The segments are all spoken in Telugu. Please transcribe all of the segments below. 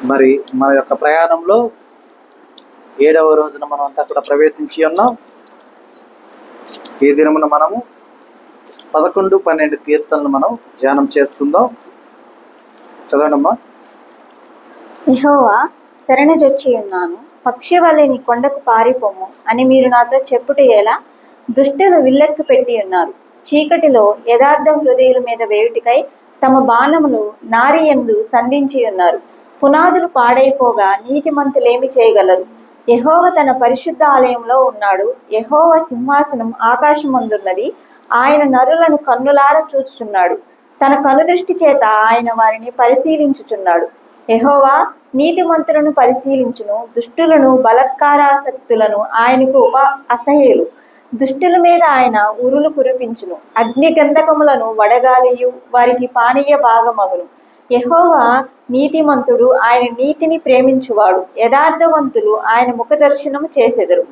మరి మన యొక్క ప్రయాణంలో 7వ రోజున మనం అంతా కూడా ప్రవేశించి ఉన్నాం. ఈ దినమున మనము 11, 12 కీర్తనలు మనం ధ్యానం చేసుకుందాం. చదవండమ్మా. యెహోవా శరణుజొచ్చి ఉన్నాను, పక్షి వలె నీ కొండకు పారిపోము అని మీరు నాతో చెప్పుట ఎలా? దుష్టులు విల్లెక్కు పెట్టి ఉన్నారు, చీకటిలో యథార్థ హృదయుల మీద వేయుటికై తమ బాణములు నారియందు సంధించి ఉన్నారు. పునాదులు పాడైపోగా నీతిమంతులేమి చేయగలరు? యెహోవా తన పరిశుద్ధ ఆలయంలో ఉన్నాడు. యెహోవా సింహాసనం ఆకాశమందున్నది. ఆయన నరులను కన్నులారా చూచుచున్నాడు. తన కనుదృష్టి చేత ఆయన వారిని పరిశీలించుచున్నాడు. యెహోవా నీతిమంతులను పరిశీలించును, దుష్టులను బలాత్కారాసక్తులను ఆయనకు అసహ్యులు. దుష్టుల మీద ఆయన ఉరులు కురిపించును, అగ్ని గంధకములను వడగాలియు వారికి పానీయ భాగమగును. యెహోవా నీతిమంతుడు, ఆయన నీతిని ప్రేమించువాడు. యథార్థవంతులు ఆయన ముఖదర్శనము చేసెదరు.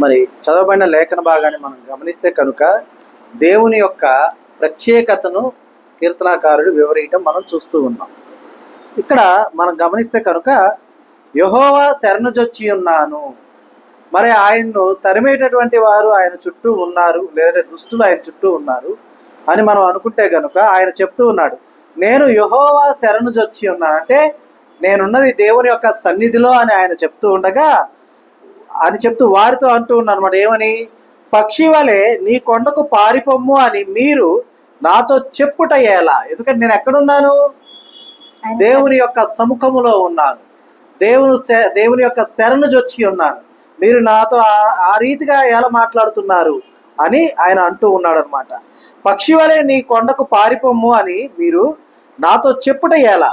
మరి చదవబడిన లేఖన భాగాన్ని మనం గమనిస్తే కనుక దేవుని యొక్క ప్రత్యేకతను కీర్తనాకారుడు వివరించడం మనం చూస్తూ ఉన్నాం. ఇక్కడ మనం గమనిస్తే కనుక యెహోవా శరణుజొచ్చి ఉన్నాను, మరి ఆయన్ను తరిమేటటువంటి వారు ఆయన చుట్టూ ఉన్నారు, లేదంటే దుష్టులు ఆయన చుట్టూ ఉన్నారు అని మనం అనుకుంటే కనుక ఆయన చెప్తూ ఉన్నాడు, నేను యెహోవా శరణుజొచ్చి ఉన్నాను. అంటే నేనున్నది దేవుని యొక్క సన్నిధిలో అని ఆయన చెప్తూ ఉండగా అని చెప్తూ వారితో అంటూ ఉన్నారు అన్నమాట. ఏమని? పక్షి వలె నీ కొండకు పారిపోమ్ము అని మీరు నాతో చెప్పుట ఎలా? ఎందుకంటే నేను ఎక్కడున్నాను? దేవుని యొక్క సముఖములో ఉన్నాను, దేవుని యొక్క శరణుజొచ్చి ఉన్నాను. మీరు నాతో ఆ రీతిగా ఎలా మాట్లాడుతున్నారు అని ఆయన అంటూ ఉన్నాడు అనమాట. పక్షి వలె నీ కొండకు పారిపోమ్ము అని మీరు నాతో చెప్పుట ఎలా?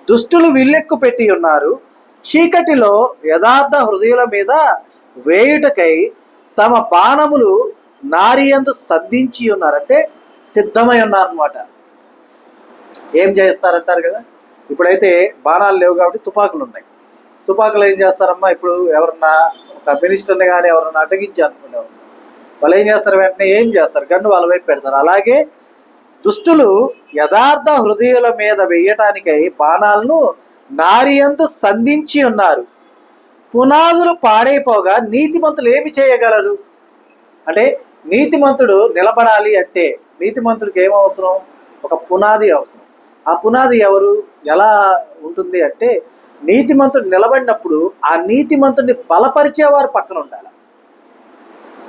దుష్టులు విల్లెక్కు పెట్టి ఉన్నారు, చీకటిలో యథార్థ హృదయుల మీద వేయుటకై తమ బాణములు నారియందు సంధించి ఉన్నారంటే సిద్ధమై ఉన్నారనమాట. ఏం చేస్తారంటారు కదా, ఇప్పుడైతే బాణాలు లేవు కాబట్టి తుపాకులు ఉన్నాయి. తుపాకులు ఏం చేస్తారమ్మా? ఇప్పుడు ఎవరన్నా ఒక మినిస్టర్ని కానీ ఎవరన్నా అడ్డగించి అనుకునేవారు, వాళ్ళు ఏం చేస్తారు? వెంటనే ఏం చేస్తారు? గన్ను వాళ్ళ వైపు పెడతారు. అలాగే దుష్టులు యథార్థ హృదయుల మీద వేయటానికై బాణాలను నారియందు సంధించి ఉన్నారు. పునాదులు పాడైపోగా నీతిమంతులు ఏమి చేయగలరు? అంటే నీతిమంతుడు నిలబడాలి అంటే నీతిమంతుడికి ఏం అవసరం? ఒక పునాది అవసరం. ఆ పునాది ఎవరు? ఎలా ఉంటుంది అంటే నీతిమంతుడు నిలబడినప్పుడు ఆ నీతిమంతుడిని బలపరిచేవారు పక్కన ఉండాలి.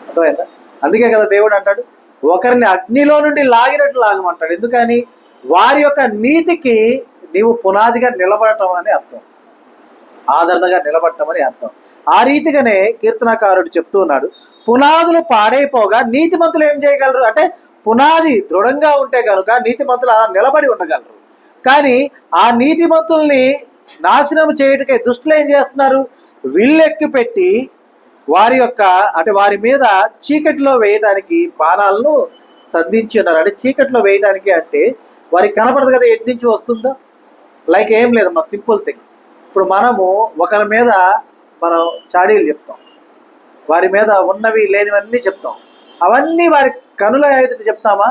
అర్థమైందా? అందుకే కదా దేవుడు అంటాడు, ఒకరిని అగ్నిలో నుండి లాగినట్లు లాగమంటాడు. ఎందుకని? వారి యొక్క నీతికి నీవు పునాదిగా నిలబడటం అని అర్థం, ఆదరణగా నిలబడటం అని అర్థం. ఆ రీతిగానే కీర్తనకారుడు చెప్తూ ఉన్నాడు, పునాదులు పాడైపోగా నీతిమంతులు ఏం చేయగలరు? అంటే పునాది దృఢంగా ఉంటే కనుక నీతిమంతులు అలా నిలబడి ఉండగలరు. కానీ ఆ నీతిమంతుల్ని నాశనం చేయటకే దుష్టులు ఏం చేస్తున్నారు? విల్లెక్కి పెట్టి వారి యొక్క అంటే వారి మీద చీకటిలో వేయడానికి బాణాలను సంధించి ఉన్నారు. అంటే చీకటిలో వేయడానికి అంటే వారికి కనపడదు కదా ఎటు నుంచి వస్తుందో. లైక్ ఏం లేదమ్మా, సింపుల్ థింగ్. ఇప్పుడు మనము ఒకరి మీద మనం చాడీలు చెప్తాం, వారి మీద ఉన్నవి లేనివన్నీ చెప్తాం. అవన్నీ వారి కనుల ఎదుట చెప్తామా?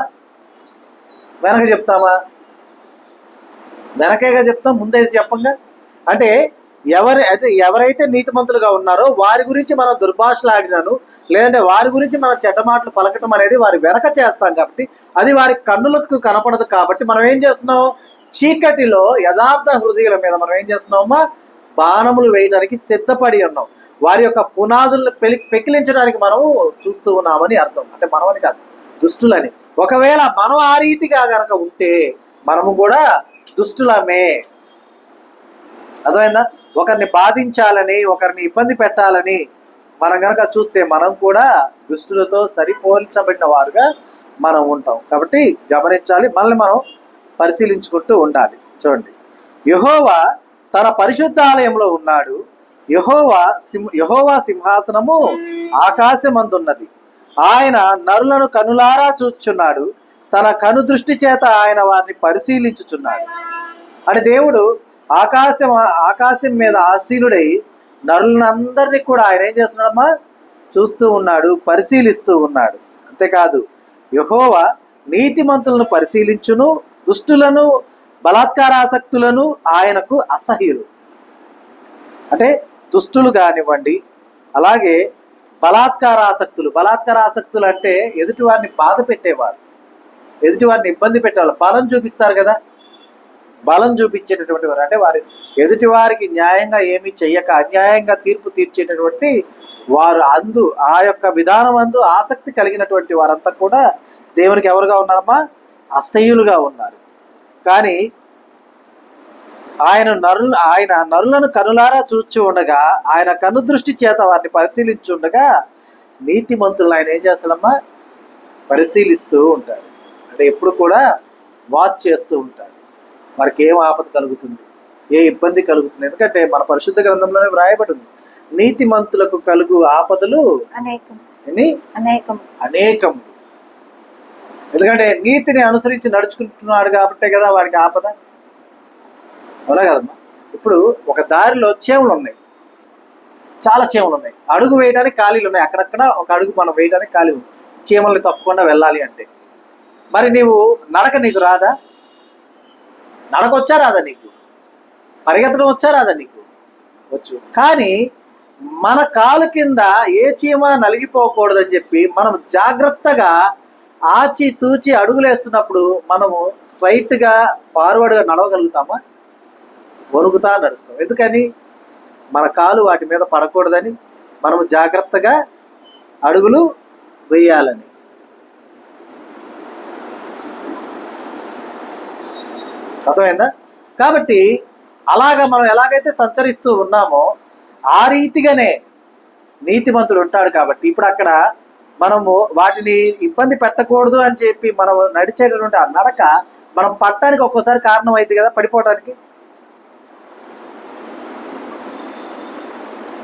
వెనక చెప్తామా? వెనకేగా చెప్తాం, ముందైతే చెప్పంగా. అంటే ఎవరైతే నీతిమంతులుగా ఉన్నారో వారి గురించి మనం దుర్భాషలు ఆడినాను, లేదంటే వారి గురించి మనం చెడ్డ మాటలు పలకటం అనేది వారి వెనక చేస్తాం కాబట్టి అది వారి కన్నులకు కనపడదు. కాబట్టి మనం ఏం చేస్తున్నాం? చీకటిలో యథార్థ హృదయుల మీద మనం ఏం చేస్తున్నామమ్మా? బాణములు వేయడానికి సిద్ధపడి ఉన్నాం. వారి యొక్క పునాదులను పెకిలించడానికి మనము చూస్తూ ఉన్నామని అర్థం. అంటే మనమని కాదు, దుష్టులని. ఒకవేళ మనం ఆ రీతిగా కనుక ఉంటే మనము కూడా దుష్టులమే. అర్థమైందా? ఒకరిని బాధించాలని, ఒకరిని ఇబ్బంది పెట్టాలని మనం కనుక చూస్తే మనం కూడా దుష్టులతో సరిపోల్చబడిన వారుగా మనం ఉంటాం. కాబట్టి గమనించాలి, మనల్ని మనం పరిశీలించుకుంటూ ఉండాలి. చూడండి, యెహోవా తన పరిశుద్ధాలయంలో ఉన్నాడు. యెహోవా సింహాసనము ఆకాశమందున్నది. ఆయన నరులను కనులారా చూచుచున్నాడు. తన కను దృష్టి చేత ఆయన వారిని పరిశీలించుచున్నాడు. అంటే దేవుడు ఆకాశం మీద ఆసీనుడై నరులందరినీ కూడా ఆయన ఏం చేస్తున్నాడమ్మా? చూస్తూ ఉన్నాడు, పరిశీలిస్తూ ఉన్నాడు. అంతేకాదు, యెహోవా నీతిమంతులను పరిశీలించును, దుష్టులను బలాత్కారాసక్తులను ఆయనకు అసహ్యులు. అంటే దుష్టులు కానివ్వండి, అలాగే బలాత్కారాసక్తులు అంటే ఎదుటివారిని బాధ పెట్టేవారు, ఎదుటివారిని ఇబ్బంది పెట్టేవాళ్ళు, బలం చూపిస్తారు కదా, బలం చూపించేటటువంటి వారు, అంటే వారి ఎదుటివారికి న్యాయంగా ఏమీ చెయ్యక అన్యాయంగా తీర్పు తీర్చేటటువంటి వారు, ఆ యొక్క విధానం ఆసక్తి కలిగినటువంటి వారంతా కూడా దేవునికి ఎవరుగా ఉన్నారమ్మా? అసహ్యులుగా ఉన్నారు. కానీ ఆయన నరులను కనులారా చూచి ఉండగా, ఆయన కనుదృష్టి చేత వారిని పరిశీలించి ఉండగా, నీతిమంతులను ఆయన ఏం చేస్తాడమ్మా? పరిశీలిస్తూ ఉంటాడు. అంటే ఎప్పుడు కూడా వాచ్ చేస్తూ ఉంటాడు. వారికి ఏం ఆపద కలుగుతుంది, ఏ ఇబ్బంది కలుగుతుంది. ఎందుకంటే మన పరిశుద్ధ గ్రంథంలోనే వ్రాయబడి ఉంది, నీతిమంతులకు కలుగు ఆపదలు అనేకం. ఎందుకంటే నీతిని అనుసరించి నడుచుకుంటున్నాడు కాబట్టే కదా వాడికి ఆపద. అవునా కదమ్మా? ఇప్పుడు ఒక దారిలో చేమలు ఉన్నాయి, చాలా చేమలు ఉన్నాయి, అడుగు వేయడానికి ఖాళీలు ఉన్నాయి, అక్కడక్కడ ఒక అడుగు మనం వేయడానికి ఖాళీ ఉంది, చీమల్ని తప్పకుండా వెళ్ళాలి అంటే. మరి నీకు రాదా? నడక వచ్చా రాదా నీకు? పరిగెత్తడం వచ్చా రాదా నీకు? వచ్చు. కానీ మన కాలు కింద ఏ చీమ నలిగిపోకూడదని చెప్పి మనం జాగ్రత్తగా ఆచి తూచి అడుగులేస్తున్నప్పుడు మనము స్ట్రైట్గా ఫార్వర్డ్గా నడవగలుగుతామా? వణుకుతా నడుస్తాం. ఎందుకని? మన కాలు వాటి మీద పడకూడదని, మనము జాగ్రత్తగా అడుగులు వేయాలని. అర్థమైందా? కాబట్టి అలాగా మనం ఎలాగైతే సంచరిస్తూ ఉన్నామో ఆ రీతిగానే నీతిమంతుడు ఉంటాడు. కాబట్టి ఇప్పుడు అక్కడ మనము వాటిని ఇబ్బంది పెట్టకూడదు అని చెప్పి మనం నడిచేటటువంటి ఆ నడక మనం పట్టడానికి ఒక్కోసారి కారణం అవుతుంది కదా, పడిపోవడానికి.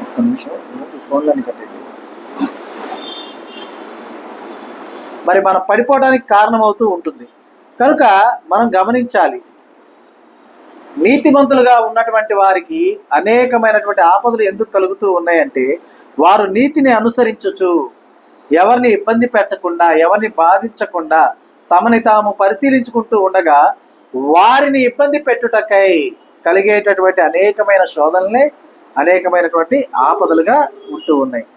ఒక్క నిమిషం, ఫోన్లన్నీ కట్టండి. మరి మనం పడిపోవడానికి కారణం అవుతూ ఉంటుంది. కనుక మనం గమనించాలి, నీతిమంతులుగా ఉన్నటువంటి వారికి అనేకమైనటువంటి ఆపదలు ఎందుకు కలుగుతూ ఉన్నాయంటే, వారు నీతిని అనుసరించచ్చు, ఎవరిని ఇబ్బంది పెట్టకుండా, ఎవరిని బాధించకుండా తమని తాము పరిశీలించుకుంటూ ఉండగా వారిని ఇబ్బంది పెట్టుటకై కలిగేటటువంటి అనేకమైన శోధనలే అనేకమైనటువంటి ఆపదలుగా ఉంటూ ఉన్నాయి.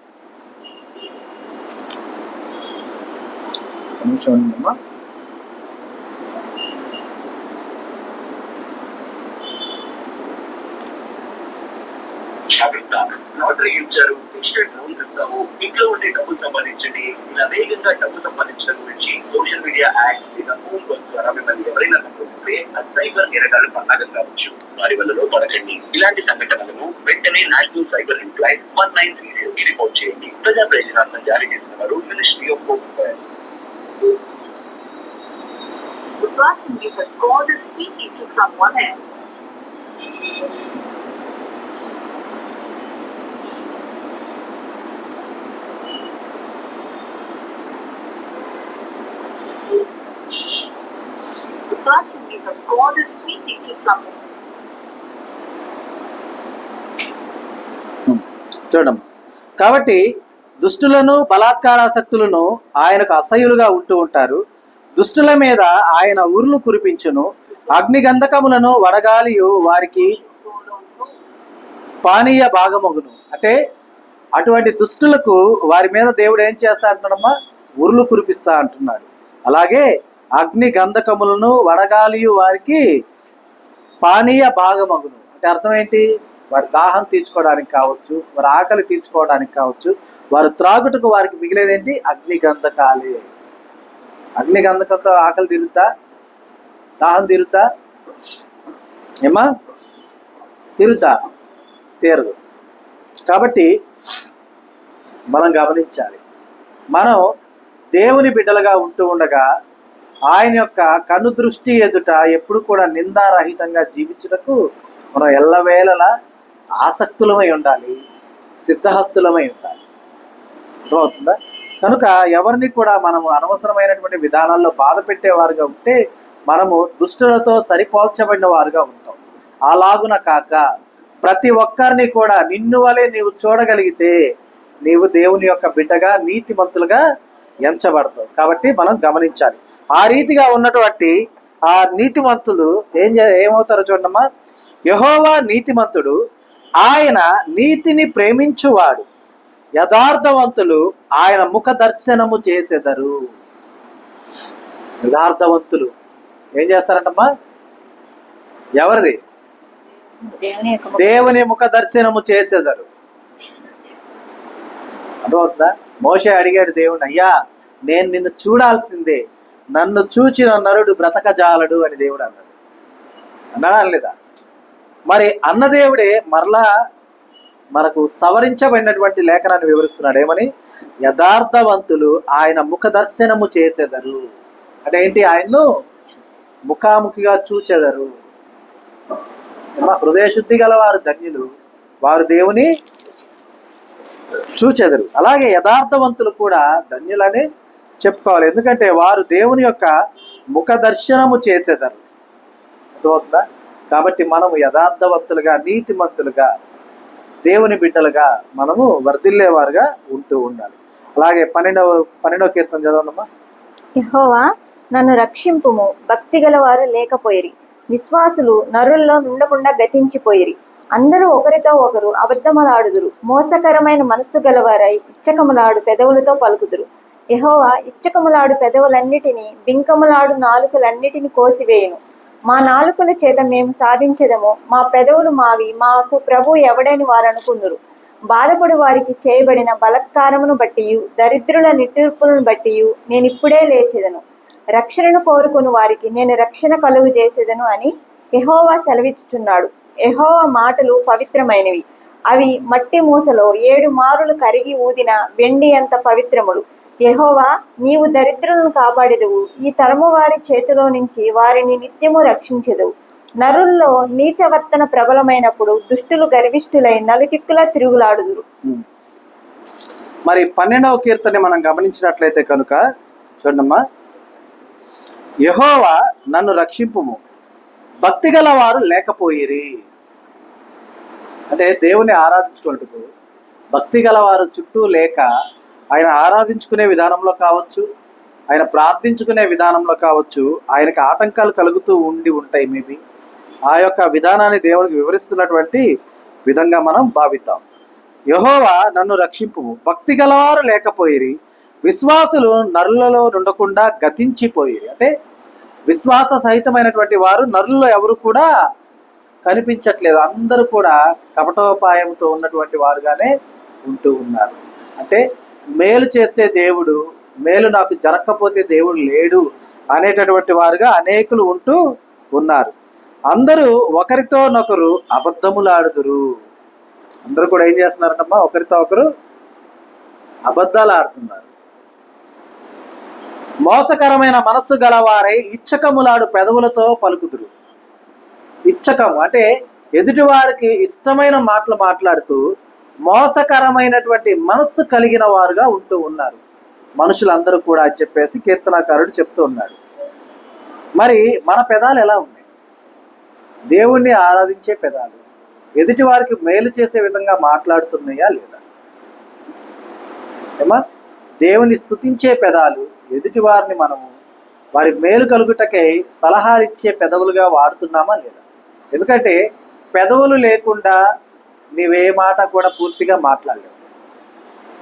నిమిషం. జాగ్రత్త, లాటరీ ఇచ్చారు, ఇన్స్టెంట్ లోన్ ఇస్తాము, ఇంట్లో ఉండే డబ్బు సంపాదించండి, ఇలా వేగంగా డబ్బు సంపాదించడం గురించి సోషల్ మీడియా యాడ్స్ లేదా ఫోన్ కాల్స్ ద్వారా మిమ్మల్ని ఎవరైనా నమ్ముతుంటే సైబర్ నేరగాలు పన్నాగం కావచ్చు. వారి వల్లలో పడకండి. ఇలాంటి సంఘటనలను వెంటనే national cyber help line 1930 report చేయండి. ప్రజా ప్రయోజనాలను జారీ చేసిన వారు ministry of home affairs. The person you have called is speaking to someone else. The person you have called is speaking to someone. చూడమ్మా, కాబట్టి దుష్టులను బలాత్కారాసక్తులను ఆయనకు అసహ్యులుగా ఉంటూ ఉంటారు. దుష్టుల మీద ఆయన ఉరులు కురిపించును, అగ్నిగంధకములను వడగాలియు వారికి పానీయ భాగమగును. అంటే అటువంటి దుష్టులకు వారి మీద దేవుడు ఏం చేస్తా అంటున్నాడమ్మా? ఉరులు కురిపిస్తా అంటున్నాడు. అలాగే అగ్ని గంధకములను వడగాలియు వారికి పానీయ భాగమగును. అంటే అర్థం ఏంటి? వారి దాహం తీర్చుకోవడానికి కావచ్చు, వారి ఆకలి తీర్చుకోవడానికి కావచ్చు, వారు త్రాగుటకు వారికి మిగిలేదేంటి? అగ్నిగంధకాలే. అగ్నిగంధకంతో ఆకలి తీరుద్దా? దాహం తీరుద్దా? ఏమా తీరుద్దా? తీరదు. కాబట్టి మనం గమనించాలి, మనం దేవుని బిడ్డలుగా ఉంటూ ఉండగా ఆయన యొక్క కను దృష్టి ఎదుట ఎప్పుడు కూడా నిందారహితంగా జీవించుటకు మనం ఎల్లవేళలా ఆసక్తులమై ఉండాలి, సిద్ధహస్తులమై ఉండాలి. అర్థమవుతుందా? కనుక ఎవరిని కూడా మనము అనవసరమైనటువంటి విధానాల్లో బాధ పెట్టేవారుగా ఉంటే మనము దుష్టులతో సరిపోల్చబడిన వారుగా ఉంటాం. అలాగున కాక ప్రతి ఒక్కరిని కూడా నిన్ను వలె నీవు చూడగలిగితే నీవు దేవుని యొక్క బిడ్డగా నీతిమంతులుగా ఎంచబడతావు. కాబట్టి మనం గమనించాలి. ఆ రీతిగా ఉన్నటువంటి ఆ నీతిమంతులు ఏమవుతారో చూడమ్మా. యెహోవా నీతిమంతుడు, ఆయన నీతిని ప్రేమించువాడు, యథార్థవంతులు ఆయన ముఖ దర్శనము చేసెదరు. యథార్థవంతులు ఏం చేస్తారంటమ్మా? ఎవరిది? దేవుని యొక్క దేవుని ముఖ దర్శనము చేసేదరు. అర్థమవుతుందా? మోషే అడిగాడు దేవుని, అయ్యా నేను నిన్ను చూడాల్సిందే, నన్ను చూచిన నరుడు బ్రతకజాలడు అని దేవుడు అన్నాడు. అన్నాడా లేదా? మరి అన్నదేవుడే మరలా మనకు సవరించబడినటువంటి లేఖనాన్ని వివరిస్తున్నాడు. ఏమని? యథార్థవంతులు ఆయన ముఖ దర్శనము చేసేదరు. అంటే ఏంటి? ఆయన్ను ముఖాముఖిగా చూచెదరు. హృదయ శుద్ధి గల వారు ధన్యులు, వారు దేవుని చూచెదరు. అలాగే యథార్థవంతులు కూడా ధన్యులని చెప్పుకోవాలి, ఎందుకంటే వారు దేవుని యొక్క ముఖ దర్శనము చేసేదరు. అర్థమవుతుందా? కాబట్టి మనము యథార్థవంతులుగా, నీతిమంతులుగా, దేవుని బిడ్డలుగా మనము వర్ధిల్లేవారుగా ఉంటూ ఉండాలి. అలాగే 12వ కీర్తన చదవనమ్మా. యెహోవా నన్ను రక్షింపుము, భక్తి గలవారు లేకపోయిరి, విశ్వాసులు నరుల్లో నుండకుండా గతించిపోయిరి. అందరూ ఒకరితో ఒకరు అబద్ధములాడుదురు, మోసకరమైన మనస్సు గలవారై ఇచ్చకములాడు పెదవులతో పలుకుదురు. యెహోవా ఇచ్చకములాడు పెదవులన్నిటినీ, బింకములాడు నాలుకలన్నిటిని కోసివేయును. మా నాలుకల చేత మేము సాధించదము, మా పెదవులు మావి, మాకు ప్రభు ఎవడని వారు అనుకుందురు. బాధపడు వారికి చేయబడిన బలత్కారమును బట్టియు, దరిద్రుల నిట్టూర్పులను బట్టియు నేనిప్పుడే లేచెదను. రక్షణను కోరుకుని వారికి నేను రక్షణ కలుగు చేసేదను అని యెహోవా సెలవిచ్చుచున్నాడు. యెహోవా మాటలు పవిత్రమైనవి, అవి మట్టి మూసలో 7 మారులు కరిగి ఊదిన వెండి అంత పవిత్రములు. యెహోవా నీవు దరిద్రులను కాపాడెదవు, ఈ తరము వారి చేతిలో నుంచి వారిని నిత్యము రక్షించెదవు. నరుల్లో నీచవర్తన ప్రబలమైనప్పుడు దుష్టులు గర్విష్ఠులై నలుదిక్కులా తిరుగులాడుదురు. మరి 12వ కీర్తన మనం గమనించినట్లయితే కనుక చూడమ్మా. యెహోవా నన్ను రక్షింపుము, భక్తి గల వారు లేకపోయిరి. అంటే దేవుని ఆరాధించుకున్నట్టుకు భక్తి గల వారు చుట్టూ లేక, ఆయన ఆరాధించుకునే విధానంలో కావచ్చు, ఆయన ప్రార్థించుకునే విధానంలో కావచ్చు, ఆయనకు ఆటంకాలు కలుగుతూ ఉంటాయి. మేబీ ఆ యొక్క విధానాన్ని దేవునికి వివరిస్తున్నటువంటి విధంగా మనం భావిద్దాం. యెహోవా నన్ను రక్షింపుము, భక్తి గలవారు లేకపోయిరి, విశ్వాసులు నరులలో నుండకుండా గతించిపోయిరి. అంటే విశ్వాస సహితమైనటువంటి వారు నరుల్లో ఎవరు కూడా కనిపించట్లేదు. అందరూ కూడా కపటోపాయంతో ఉన్నటువంటి వారుగానే ఉంటూ ఉన్నారు. అంటే మేలు చేస్తే దేవుడు, మేలు నాకు జరగకపోతే దేవుడు లేడు అనేటటువంటి వారుగా అనేకులు ఉంటూ ఉన్నారు. అందరూ ఒకరితోనొకరు అబద్ధములాడుదురు. అందరూ కూడా ఏం చేస్తున్నారంటమ్మా? ఒకరితో ఒకరు అబద్ధాలు ఆడుతున్నారు. మోసకరమైన మనస్సు గలవారై ఇచ్చకములాడు పెదవులతో పలుకుదురు. ఇచ్చకం అంటే ఎదుటివారికి ఇష్టమైన మాటలు మాట్లాడుతూ మోసకరమైనటువంటి మనస్సు కలిగిన వారుగా ఉంటూ ఉన్నారు మనుషులందరూ కూడా అని చెప్పేసి కీర్తనాకారుడు చెప్తూ ఉన్నాడు. మరి మన పెదాలు ఎలా ఉన్నాయి? దేవుణ్ణి ఆరాధించే పెదాలు ఎదుటి వారికి మేలు చేసే విధంగా మాట్లాడుతున్నాయా లేదా? ఏమా? దేవుని స్తుతించే పెదాలు ఎదుటి వారిని మనము వారి మేలు కలుగుటకై సలహాలు ఇచ్చే పెదవులుగా వాడుతున్నామా లేదా? ఎందుకంటే పెదవులు లేకుండా నీవే మాట కూడా పూర్తిగా మాట్లాడలేవు.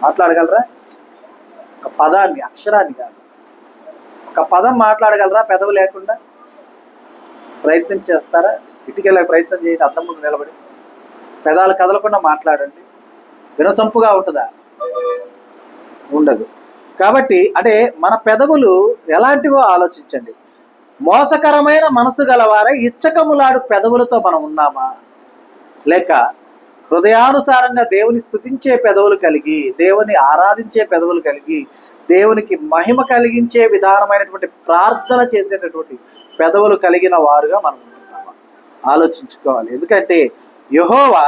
మాట్లాడగలరా? ఒక పదాన్ని, అక్షరాన్ని కాదు, ఒక పదం మాట్లాడగలరా పెదవు లేకుండా? ప్రయత్నం చేస్తారా? ఇటుకెళ్ళే ప్రయత్నం చేయండి, అద్దం ముందు నిలబడి పెదాలు కదలకుండా మాట్లాడండి. వినసొంపుగా ఉంటుందా? ఉండదు. కాబట్టి అంటే మన పెదవులు ఎలాంటివో ఆలోచించండి. మోసకరమైన మనసు గలవారై ఇచ్చకములాడు పెదవులతో మనం ఉన్నామా, లేక హృదయానుసారంగా దేవుని స్తుతించే పెదవులు కలిగి, దేవుని ఆరాధించే పెదవులు కలిగి, దేవునికి మహిమ కలిగించే విధానమైనటువంటి ప్రార్థన చేసేటటువంటి పెదవులు కలిగిన వారుగా మనం ఉంటున్నామా ఆలోచించుకోవాలి. ఎందుకంటే యెహోవా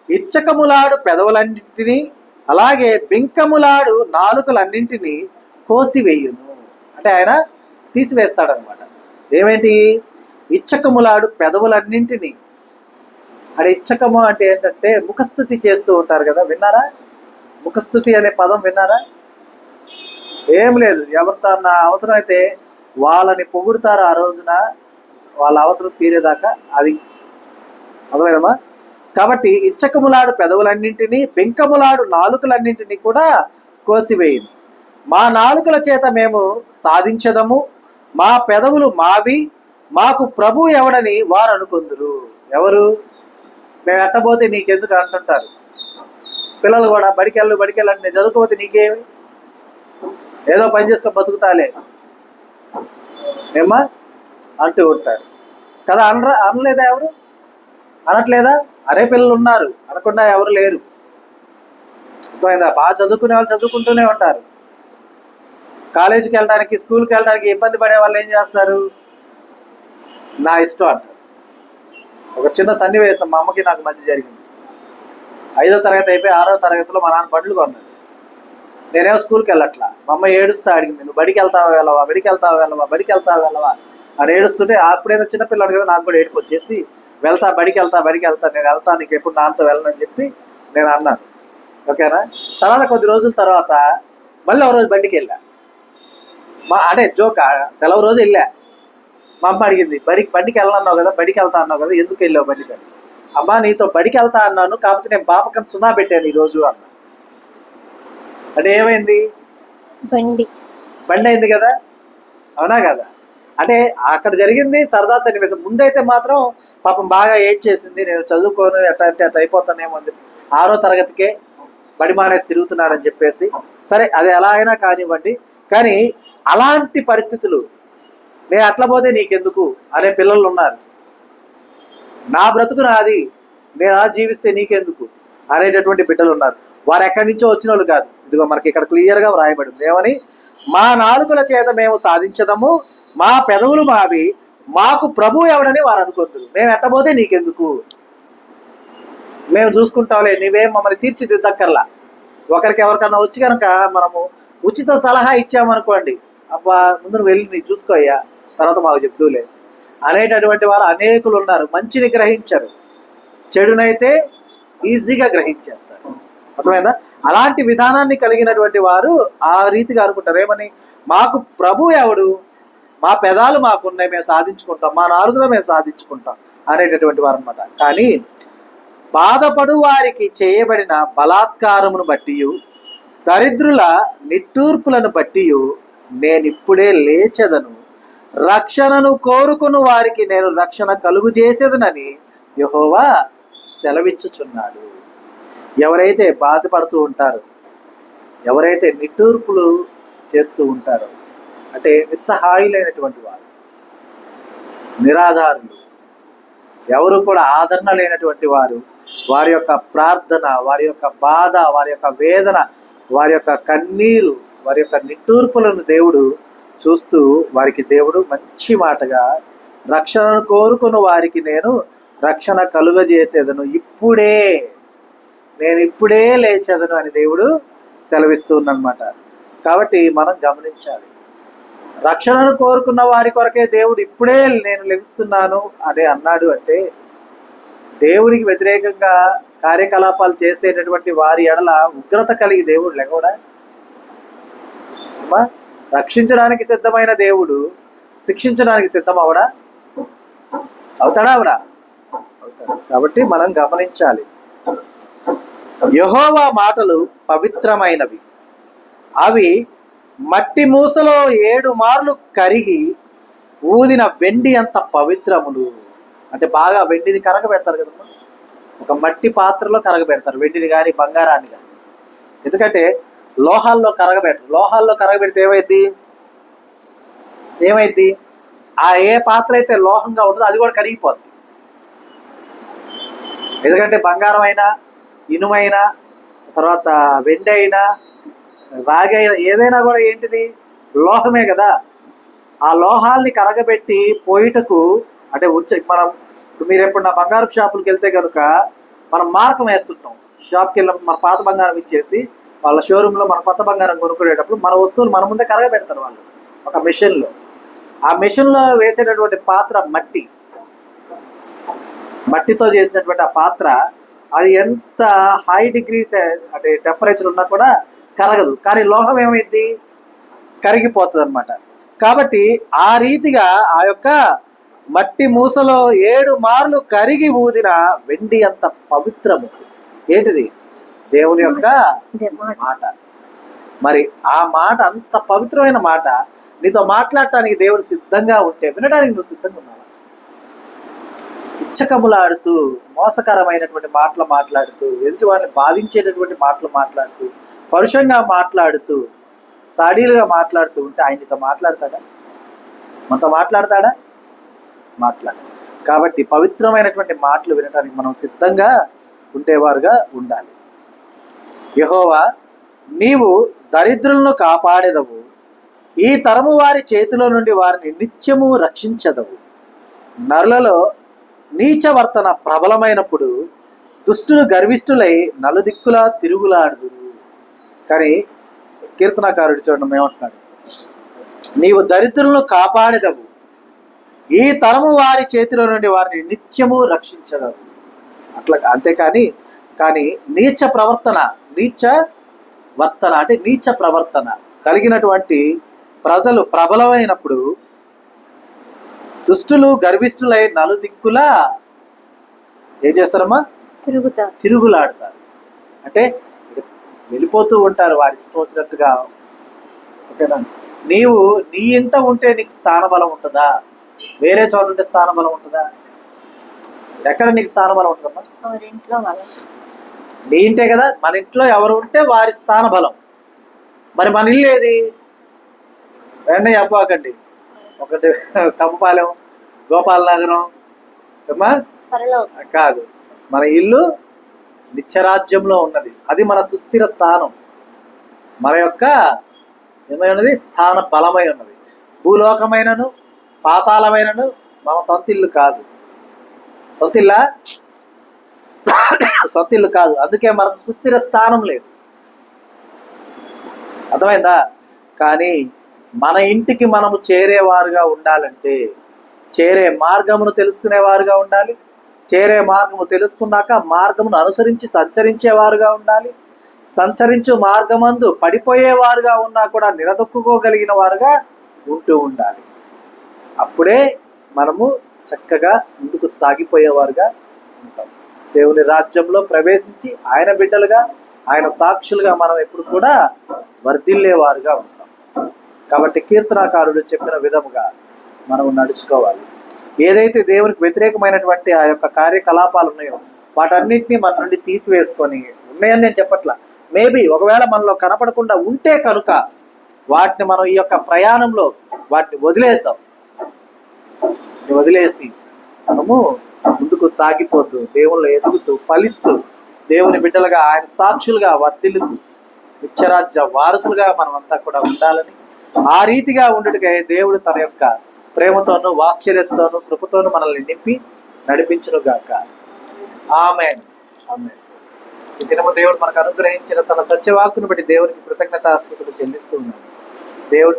ఇచ్చకములాడు పెదవులన్నింటినీ, అలాగే బింకములాడు నాలుకలన్నింటినీ కోసివేయును. అంటే ఆయన తీసివేస్తాడనమాట. ఏమేంటి? ఇచ్చకములాడు పెదవులన్నింటినీ. అంటే ఇచ్చకము అంటే ఏంటంటే ముఖస్థుతి చేస్తూ ఉంటారు కదా, విన్నారా? ముఖస్థుతి అనే పదం విన్నారా? ఏం లేదు, ఎవరితో అన్న అవసరం అయితే వాళ్ళని పొగుడుతారు. ఆ రోజున వాళ్ళ అవసరం తీరేదాకా అది. అర్థమైనమా? కాబట్టి ఇచ్చకములాడు పెదవులన్నింటినీ, బెంకములాడు నాలుకలన్నింటినీ కూడా కోసివేయును. మా నాలుకల చేత మేము సాధించదము, మా పెదవులు మావి, మాకు ప్రభు ఎవడని వారు అనుకుందురు. ఎవరు? మేము ఎట్టబోతే నీకెందుకు అంటుంటారు పిల్లలు కూడా. బడికెళ్ళు అంటే నేను చదువుకోపోతే నీకేమి, ఏదో పని చేసుకొని బతుకుతాలే ఏమ్మా అంటూ ఉంటారు కదా. అనలేదా ఎవరు? అనట్లేదా? అరే పిల్లలు ఉన్నారు, అనకుండా ఎవరు లేరు. అర్థమైందా? బాగా చదువుకునే వాళ్ళు చదువుకుంటూనే ఉంటారు. కాలేజీకి వెళ్ళడానికి, స్కూల్కి వెళ్ళడానికి ఇబ్బంది పడే వాళ్ళు ఏం చేస్తారు? నా ఇష్టం అంటారు. ఒక చిన్న సన్నివేశం మా అమ్మకి నాకు మధ్య జరిగింది. 5వ తరగతి అయిపోయి 6వ తరగతిలో మా నాన్న బడులు కొన్నాడు. నేనేమో స్కూల్కి వెళ్ళట్లా. మా అమ్మ ఏడుస్తా అడిగింది, నువ్వు బడికి వెళ్తావా వెళ్ళవా, బడికి వెళ్తావా వెళ్ళవా అని ఏడుస్తుంటే, అప్పుడేదో చిన్నపిల్లాడు కదా, నాకు కూడా ఏడుపు వచ్చేసి బడికి వెళ్తా నేను వెళ్తా, నీకు ఎప్పుడు నాన్నతో వెళ్ళనని చెప్పి నేను అన్నాను. ఓకేనా? తర్వాత కొద్ది రోజుల తర్వాత మళ్ళీ ఒక రోజు బండికి వెళ్ళా. అంటే జోక్, సెలవు రోజు వెళ్ళా. మా అమ్మ అడిగింది, బండికి వెళ్ళనన్నావు కదా, బడికి వెళ్తా అన్నావు కదా, ఎందుకు వెళ్ళావు బండికి? అమ్మ నీతో బడికి వెళ్తా అన్నాను, కాకపోతే నేను బాపకం సున్నా పెట్టాను ఈరోజు అన్నా. అంటే ఏమైంది? బండి అయింది కదా, అవునా కదా? అంటే అక్కడ జరిగింది సరదా సన్నివేశం. ముందైతే మాత్రం పాపం బాగా ఏడ్ చేసింది, నేను చదువుకోను అట్ట అయిపోతానేమో అని చెప్పి 6వ తరగతికే బడి మానేసి తిరుగుతున్నానని చెప్పేసి. సరే, అది ఎలా అయినా కానివ్వండి. కానీ అలాంటి పరిస్థితులు, నేను అట్లా పోతే నీకెందుకు అనే పిల్లలు ఉన్నారు. నా బ్రతుకు నాది, నేను అలా జీవిస్తే నీకెందుకు అనేటటువంటి బిడ్డలు ఉన్నారు. వారు ఎక్కడి నుంచో వచ్చిన వాళ్ళు కాదు. ఇదిగో మనకి ఇక్కడ క్లియర్గా వ్రాయబడింది ఏమని? మా నాలుకల చేత మేము సాధించదము, మా పెదవులు మావి, మాకు ప్రభు ఎవడని వారు అనుకుంటారు. మేము ఎట్టబోతే నీకెందుకు, మేము చూసుకుంటాంలే, నీవేం మమ్మల్ని తీర్చిదిద్దక్కర్లా. ఒకరికి ఎవరికన్నా వచ్చి కనుక మనము ఉచిత సలహా ఇచ్చామనుకోండి, అబ్బా ముందు నువ్వు వెళ్ళి నీ చూసుకోయ్యా, తర్వాత మాకు చెప్తూలే అనేటటువంటి వారు అనేకులు ఉన్నారు. మంచిని గ్రహించరు, చెడునైతే ఈజీగా గ్రహించేస్తారు. అర్థమైందా? అలాంటి విధానాన్ని కలిగినటువంటి వారు ఆ రీతిగా అనుకుంటారు. ఏమని? మాకు ప్రభు ఎవడు, మా పెదాలు మాకున్నాయి, మేము సాధించుకుంటాం, మా నాలుగులో మేము సాధించుకుంటాం అనేటటువంటి వారు అనమాట. కానీ బాధపడు వారికి చేయబడిన బలాత్కారమును బట్టి, దరిద్రుల నిట్టూర్పులను బట్టి నేనిప్పుడే లేచెదను, రక్షణను కోరుకుని వారికి నేను రక్షణ కలుగు చేసేదనని యెహోవా సెలవిచ్చుచున్నాడు. ఎవరైతే బాధపడుతూ ఉంటారో, ఎవరైతే నిట్టూర్పులు చేస్తూ ఉంటారో, అంటే నిస్సహాయులైనటువంటి వారు, నిరాధారులు, ఎవరు కూడా ఆదరణ లేనటువంటి వారు, వారి యొక్క ప్రార్థన, వారి యొక్క బాధ, వారి యొక్క వేదన, వారి యొక్క కన్నీరు, వారి యొక్క నిట్టూర్పులను దేవుడు చూస్తూ, వారికి దేవుడు మంచి మాటగా, రక్షణను కోరుకుని వారికి నేను రక్షణ కలుగజేసేదను, నేను ఇప్పుడే లేచేదను అని దేవుడు సెలవిస్తున్నమాట. కాబట్టి మనం గమనించాలి, రక్షణను కోరుకున్న వారి కొరకే దేవుడు ఇప్పుడే నేను లెగుస్తున్నాను అని అన్నాడు. అంటే దేవునికి వ్యతిరేకంగా కార్యకలాపాలు చేసేటటువంటి వారి ఎడల ఉగ్రత కలిగి దేవుడు లేకూడా. రక్షించడానికి సిద్ధమైన దేవుడు శిక్షించడానికి సిద్ధం అవుతాడా? అవుతాడు. కాబట్టి మనం గమనించాలి, యెహోవా మాటలు పవిత్రమైనవి, అవి మట్టి మూసలో 7 మార్లు కరిగి ఊదిన వెండి అంత పవిత్రములు. అంటే బాగా వెండిని కరగబెడతారు కదమ్మా, ఒక మట్టి పాత్రలో కరగబెడతారు వెండిని కానీ బంగారాన్ని కానీ. ఎందుకంటే లోహాల్లో కరగబెడితే ఏమైంది? ఆ ఏ పాత్ర అయితే లోహంగా ఉంటుందో అది కూడా కరిగిపోద్ది. ఎందుకంటే బంగారం అయినా, ఇనుమైనా, తర్వాత వెండి అయినా, రాగి అయినా, ఏదైనా కూడా ఏంటిది? లోహమే కదా. ఆ లోహాల్ని కరగబెట్టి పోయిటకు అంటే మనం మీరు ఎప్పుడు నా బంగారం షాపులకు వెళ్తే కనుక మనం మార్కం వేస్తుంటాం. షాప్కి వెళ్ళినప్పుడు మన పాత బంగారం ఇచ్చేసి వాళ్ళ షోరూంలో మన కొత్త బంగారం కొనుక్కునేటప్పుడు మన వస్తువులు మన ముందే కరగబెడతారు వాళ్ళు ఒక మెషిన్లో. ఆ మెషిన్లో వేసేటటువంటి పాత్ర మట్టితో చేసినటువంటి ఆ పాత్ర, అది ఎంత హై డిగ్రీస్ అంటే టెంపరేచర్ ఉన్నా కూడా కరగదు. కానీ లోహం ఏమైంది? కరిగిపోతుంది అనమాట. కాబట్టి ఆ రీతిగా ఆ యొక్క మట్టి మూసలో 7 మార్లు కరిగి ఊదిన వెండి అంత పవిత్రము. ఏంటిది? దేవుని యొక్క ఇదే మాట. మాట. మరి ఆ మాట అంత పవిత్రమైన మాట నీతో మాట్లాడటానికి దేవుడు సిద్ధంగా ఉంటే వినడానికి నువ్వు సిద్ధంగా ఉన్నావా? ఇచ్చకములాడుతూ మోసకరమైనటువంటి మాటలు మాట్లాడుతూ, ఎదుటివారిని బాధించేటటువంటి మాటలు మాట్లాడుతూ, పరుషంగా మాట్లాడుతూ, సాడీలుగా మాట్లాడుతూ ఉంటే ఆయన నీతో మాట్లాడతాడా? మనతో మాట్లాడతాడా? మాట్లాడు. కాబట్టి పవిత్రమైనటువంటి మాటలు వినడానికి మనం సిద్ధంగా ఉండేవారుగా ఉండాలి. యెహోవా, నీవు దరిద్రులను కాపాడెదవు, ఈ తరము వారి చేతిలో నుండి వారిని నిత్యము రక్షించదవు. నరులలో నీచవర్తన ప్రబలమైనప్పుడు దుష్టులు గర్విష్ఠులై నలుదిక్కులా తిరుగులాడుదురు. కానీ కీర్తనాకారుడు చూడండి ఏమంటున్నాడు? నీవు దరిద్రులను కాపాడెదవు, ఈ తరము వారి చేతిలో నుండి వారిని నిత్యము రక్షించదవు. అట్లా అంతేకాని నీచ ప్రవర్తన కలిగినటువంటి ప్రజలు ప్రబలమైనప్పుడు దుష్టులు గర్విష్ఠులై నలుదిక్కులా ఏం చేస్తారమ్మా? తిరుగులాడతారు. అంటే వెళ్ళిపోతూ ఉంటారు వారి ఇష్టం వచ్చినట్టుగా. ఓకేనా? నీవు నీ ఇంట ఉంటే నీకు స్థానబలం ఉంటుందా? వేరే చోట ఉంటే స్థానబలం ఉంటుందా? ఎక్కడ నీకు స్థానబలం ఉంటుందమ్మా? నీ ఇంటే కదా. మన ఇంట్లో ఎవరు ఉంటే వారి స్థానబలం. మరి మన ఇల్లు ఏది? వెంటనే చెప్పకండి. ఒకటి కంపపాలెం, గోపాలనగరం అమ్మా కాదు. మన ఇల్లు నిత్యరాజ్యంలో ఉన్నది. అది మన సుస్థిర స్థానం. మన యొక్క ఏమై ఉన్నది? స్థాన బలమై ఉన్నది. భూలోకమైనను పాతాళమైనను మన సొంత ఇల్లు కాదు. సొంత ఇల్లు కాదు. అందుకే మనకు సుస్థిర స్థానం లేదు. అర్థమైందా? కానీ మన ఇంటికి మనము చేరేవారుగా ఉండాలంటే చేరే మార్గమును తెలుసుకునేవారుగా ఉండాలి. చేరే మార్గము తెలుసుకున్నాక మార్గమును అనుసరించి సంచరించేవారుగా ఉండాలి. సంచరించు మార్గమందు పడిపోయేవారుగా ఉన్నా కూడా నిలదొక్కుకోగలిగిన వారుగా ఉంటూ ఉండాలి. అప్పుడే మనము చక్కగా ముందుకు సాగిపోయేవారుగా ఉంటాం. దేవుని రాజ్యంలో ప్రవేశించి ఆయన బిడ్డలుగా, ఆయన సాక్షులుగా మనం ఎప్పుడు కూడా వర్ధిల్లేవారుగా ఉంటాం. కాబట్టి కీర్తనాకారుడు చెప్పిన విధముగా మనం నడుచుకోవాలి. ఏదైతే దేవునికి వ్యతిరేకమైనటువంటి ఆ యొక్క కార్యకలాపాలు ఉన్నాయో వాటన్నింటినీ మన నుండి తీసివేసుకొని, ఉన్నాయని నేను చెప్పట్లా, మేబీ ఒకవేళ మనలో కనపడకుండా ఉంటే కనుక వాటిని మనం ఈ యొక్క ప్రయాణంలో వాటిని వదిలేసి మనము ముందుకు సాగిపోతూ దేవుళ్ళు ఎదుగుతూ ఫలిస్తూ దేవుని బిడ్డలుగా ఆయన సాక్షులుగా వర్ధిల్లుతూ నిత్యరాజ్య వారసులుగా మనమంతా కూడా ఉండాలని, ఆ రీతిగా ఉండుటకై దేవుడు తన యొక్క ప్రేమతోనూ వాత్సల్యంతోనూ కృపతోనూ మనల్ని నింపి నడిపించును గాక. ఆమేన్. ఈ దినము దేవుడు మనకు అనుగ్రహించిన తన సత్యవాక్కును బట్టి దేవునికి కృతజ్ఞతాస్తుతులు చెల్లిస్తూ ఉన్నాడు. దేవుడు